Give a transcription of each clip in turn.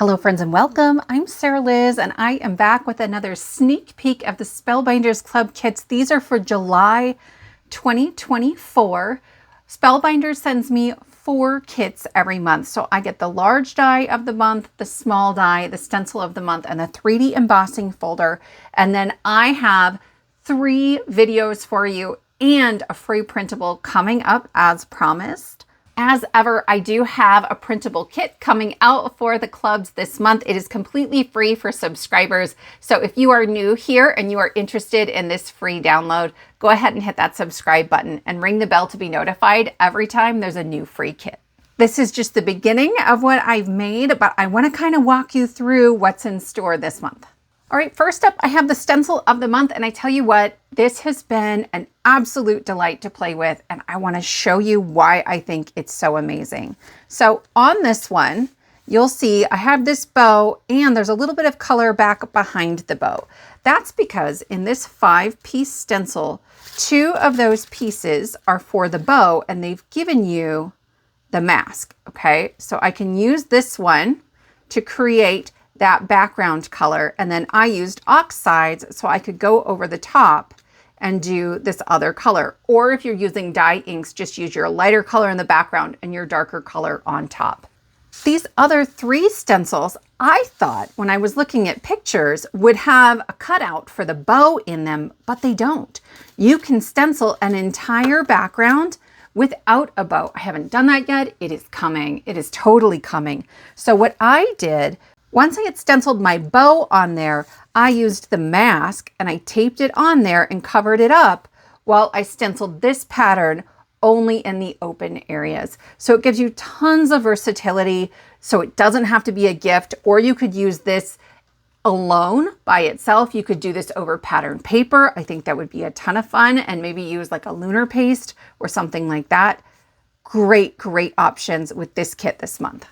Hello friends and welcome. I'm Sarah Liz and I am back with another sneak peek of the Spellbinders Club kits. These are for July 2024. Spellbinders sends me 4 kits every month. So I get the large die of the month, the small die, the stencil of the month, and the 3D embossing folder. And then I have 3 videos for you and a free printable coming up as promised. As ever, I do have a printable kit coming out for the clubs this month. It is completely free for subscribers. So if you are new here and you are interested in this free download, go ahead and hit that subscribe button and ring the bell to be notified every time there's a new free kit. This is just the beginning of what I've made, but I want to kind of walk you through what's in store this month. All right, first up, I have the stencil of the month, and I tell you what, this has been an absolute delight to play with, and I want to show you why I think it's so amazing. So on this one, you'll see I have this bow, and there's a little bit of color back behind the bow. That's because in this 5-piece stencil, 2 of those pieces are for the bow, and they've given you the mask, okay? So I can use this one to create that background color, and then I used oxides so I could go over the top and do this other color. Or if you're using dye inks, just use your lighter color in the background and your darker color on top. These other 3 stencils, I thought when I was looking at pictures, would have a cutout for the bow in them, but they don't. You can stencil an entire background without a bow. I haven't done that yet. It is coming. It is totally coming. So what I did, once I had stenciled my bow on there, I used the mask and I taped it on there and covered it up while I stenciled this pattern only in the open areas. So it gives you tons of versatility. So it doesn't have to be a gift, or you could use this alone by itself. You could do this over pattern paper. I think that would be a ton of fun, and maybe use like a lunar paste or something like that. Great, great options with this kit this month.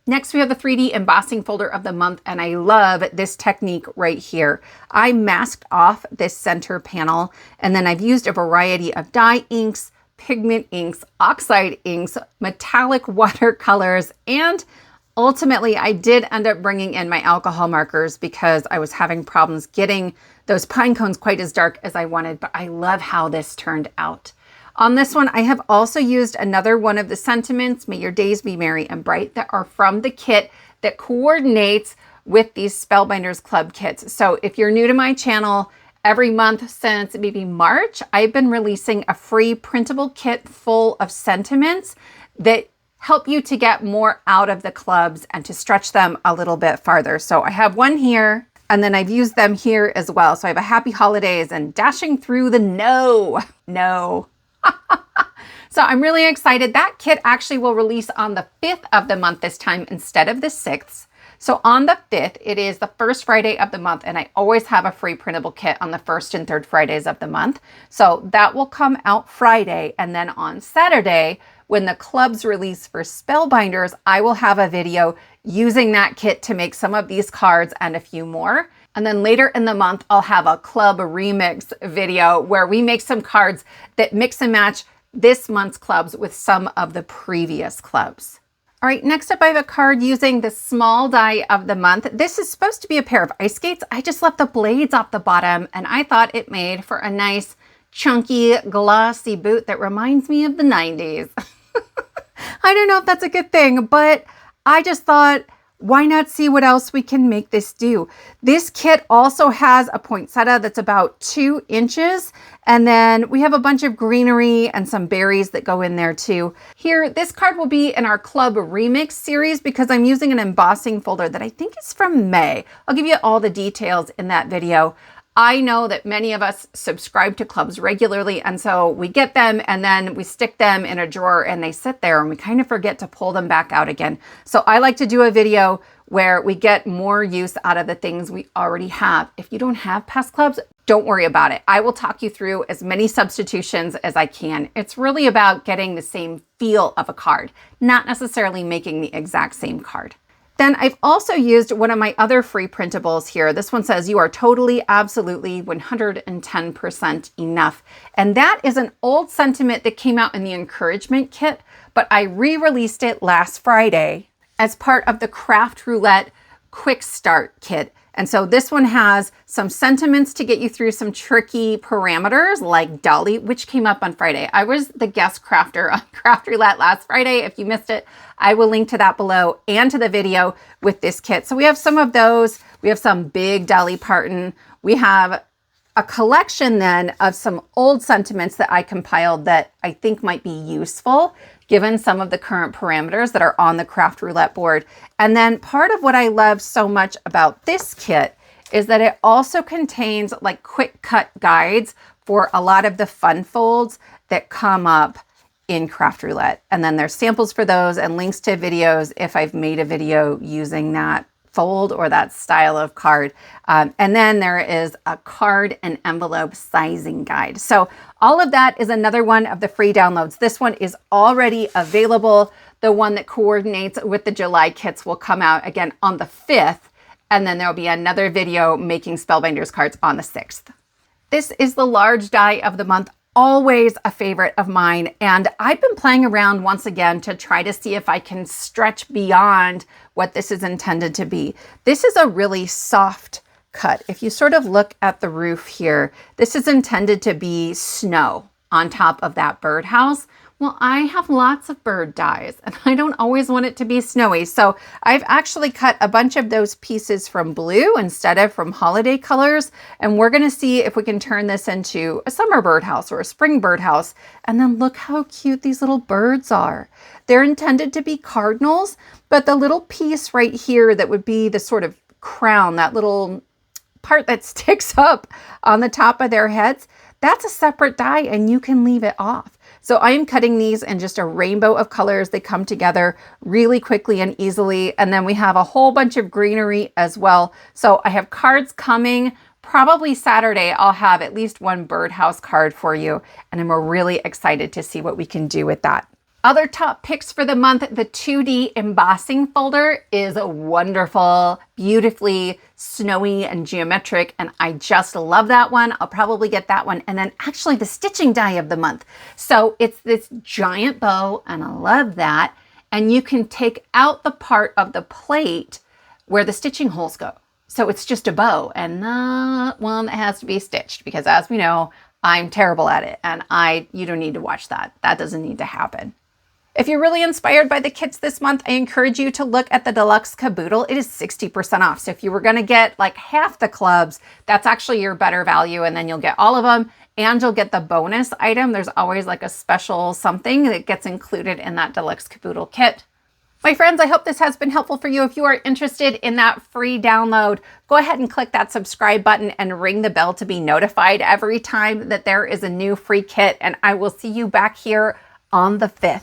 Next, we have the 3D embossing folder of the month, and I love this technique right here. I masked off this center panel, and then I've used a variety of dye inks, pigment inks, oxide inks, metallic watercolors, and ultimately I did end up bringing in my alcohol markers because I was having problems getting those pine cones quite as dark as I wanted, but I love how this turned out. On this one, I have also used another one of the sentiments, May Your Days Be Merry and Bright, that are from the kit that coordinates with these Spellbinders Club kits. So if you're new to my channel, every month since maybe March, I've been releasing a free printable kit full of sentiments that help you to get more out of the clubs and to stretch them a little bit farther. So I have one here, and then I've used them here as well. So I have a Happy Holidays and Dashing Through the No. So I'm really excited. That kit actually will release on the 5th of the month this time instead of the 6th. So on the 5th, it is the first Friday of the month, and I always have a free printable kit on the 1st and 3rd Fridays of the month. So that will come out Friday, and then on Saturday, when the clubs release for Spellbinders, I will have a video using that kit to make some of these cards and a few more. And then later in the month, I'll have a club remix video where we make some cards that mix and match this month's clubs with some of the previous clubs. All right, next up I have a card using the small die of the month. This is supposed to be a pair of ice skates. I just left the blades off the bottom, and I thought it made for a nice, chunky, glossy boot that reminds me of the 90s. I don't know if that's a good thing, but I just thought, why not see what else we can make this do? This kit also has a poinsettia that's about 2 inches. And then we have a bunch of greenery and some berries that go in there too. Here, this card will be in our Club Remix series because I'm using an embossing folder that I think is from May. I'll give you all the details in that video. I know that many of us subscribe to clubs regularly, and so we get them and then we stick them in a drawer and they sit there and we kind of forget to pull them back out again. So I like to do a video where we get more use out of the things we already have. If you don't have past clubs, don't worry about it. I will talk you through as many substitutions as I can. It's really about getting the same feel of a card, not necessarily making the exact same card. Then I've also used one of my other free printables here. This one says, "You are totally, absolutely, 110% enough." And that is an old sentiment that came out in the encouragement kit, but I re-released it last Friday. as part of the Craft Roulette Quick Start Kit. And so this one has some sentiments to get you through some tricky parameters like Dolly, which came up on Friday. I was the guest crafter on Craft Roulette last Friday. If you missed it, I will link to that below and to the video with this kit. So we have some of those. We have some big Dolly Parton. We have a collection then of some old sentiments that I compiled that I think might be useful given some of the current parameters that are on the Craft Roulette board. And then part of what I love so much about this kit is that it also contains like quick cut guides for a lot of the fun folds that come up in Craft Roulette. And then there's samples for those and links to videos if I've made a video using that fold or that style of card. And then there is a card and envelope sizing guide. So all of that is another one of the free downloads. This one is already available. The one that coordinates with the July kits will come out again on the 5th. And then there'll be another video making Spellbinders cards on the 6th. This is the large die of the month. Always a favorite of mine. And I've been playing around once again to try to see if I can stretch beyond what this is intended to be. This is a really soft cut. If you sort of look at the roof here, this is intended to be snow on top of that birdhouse. Well, I have lots of bird dies and I don't always want it to be snowy. So I've actually cut a bunch of those pieces from blue instead of from holiday colors. And we're going to see if we can turn this into a summer birdhouse or a spring birdhouse. And then look how cute these little birds are. They're intended to be cardinals, but the little piece right here that would be the sort of crown, that little part that sticks up on the top of their heads, that's a separate die and you can leave it off. So I am cutting these in just a rainbow of colors. They come together really quickly and easily. And then we have a whole bunch of greenery as well. So I have cards coming. Probably Saturday, I'll have at least one birdhouse card for you. And I'm really excited to see what we can do with that. Other top picks for the month, the 2D embossing folder is wonderful, beautifully snowy and geometric, and I just love that one. I'll probably get that one. And then actually the stitching die of the month. So it's this giant bow, and I love that. And you can take out the part of the plate where the stitching holes go. So it's just a bow and not one that has to be stitched because as we know, I'm terrible at it and you don't need to watch that. That doesn't need to happen. If you're really inspired by the kits this month, I encourage you to look at the Deluxe Caboodle. It is 60% off. So if you were going to get like half the clubs, that's actually your better value. And then you'll get all of them and you'll get the bonus item. There's always like a special something that gets included in that Deluxe Caboodle kit. My friends, I hope this has been helpful for you. If you are interested in that free download, go ahead and click that subscribe button and ring the bell to be notified every time that there is a new free kit. And I will see you back here on the 5th.